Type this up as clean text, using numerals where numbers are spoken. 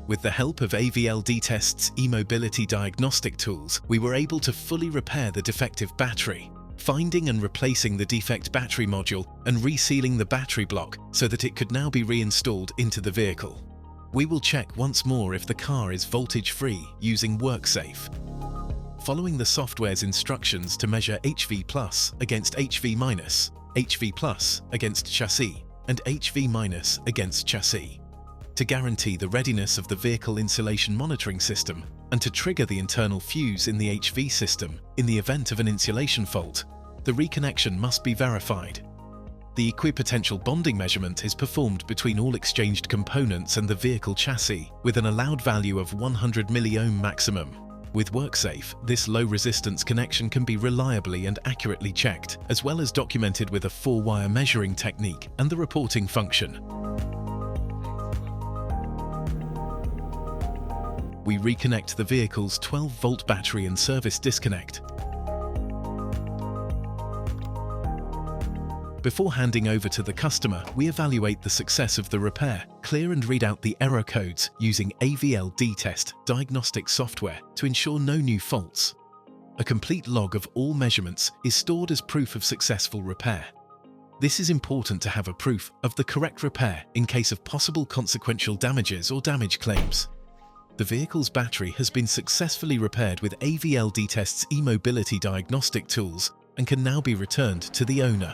With the help of AVL DiTest's e-mobility diagnostic tools, we were able to fully repair the defective battery, finding and replacing the defect battery module and resealing the battery block so that it could now be reinstalled into the vehicle. We will check once more if the car is voltage-free using workSAFE. Following the software's instructions to measure HV+ against HV-, HV+ against chassis, and HV- against chassis. To guarantee the readiness of the vehicle insulation monitoring system and to trigger the internal fuse in the HV system in the event of an insulation fault, the reconnection must be verified. The equipotential bonding measurement is performed between all exchanged components and the vehicle chassis with an allowed value of 100 milliohm maximum. With workSAFE, this low-resistance connection can be reliably and accurately checked, as well as documented with a 4-wire measuring technique and the reporting function. We reconnect the vehicle's 12-volt battery and service disconnect. Before handing over to the customer, we evaluate the success of the repair, clear and read out the error codes using AVL DiTEST diagnostic software to ensure no new faults. A complete log of all measurements is stored as proof of successful repair. This is important to have a proof of the correct repair in case of possible consequential damages or damage claims. The vehicle's battery has been successfully repaired with AVL DiTest's e-mobility diagnostic tools and can now be returned to the owner.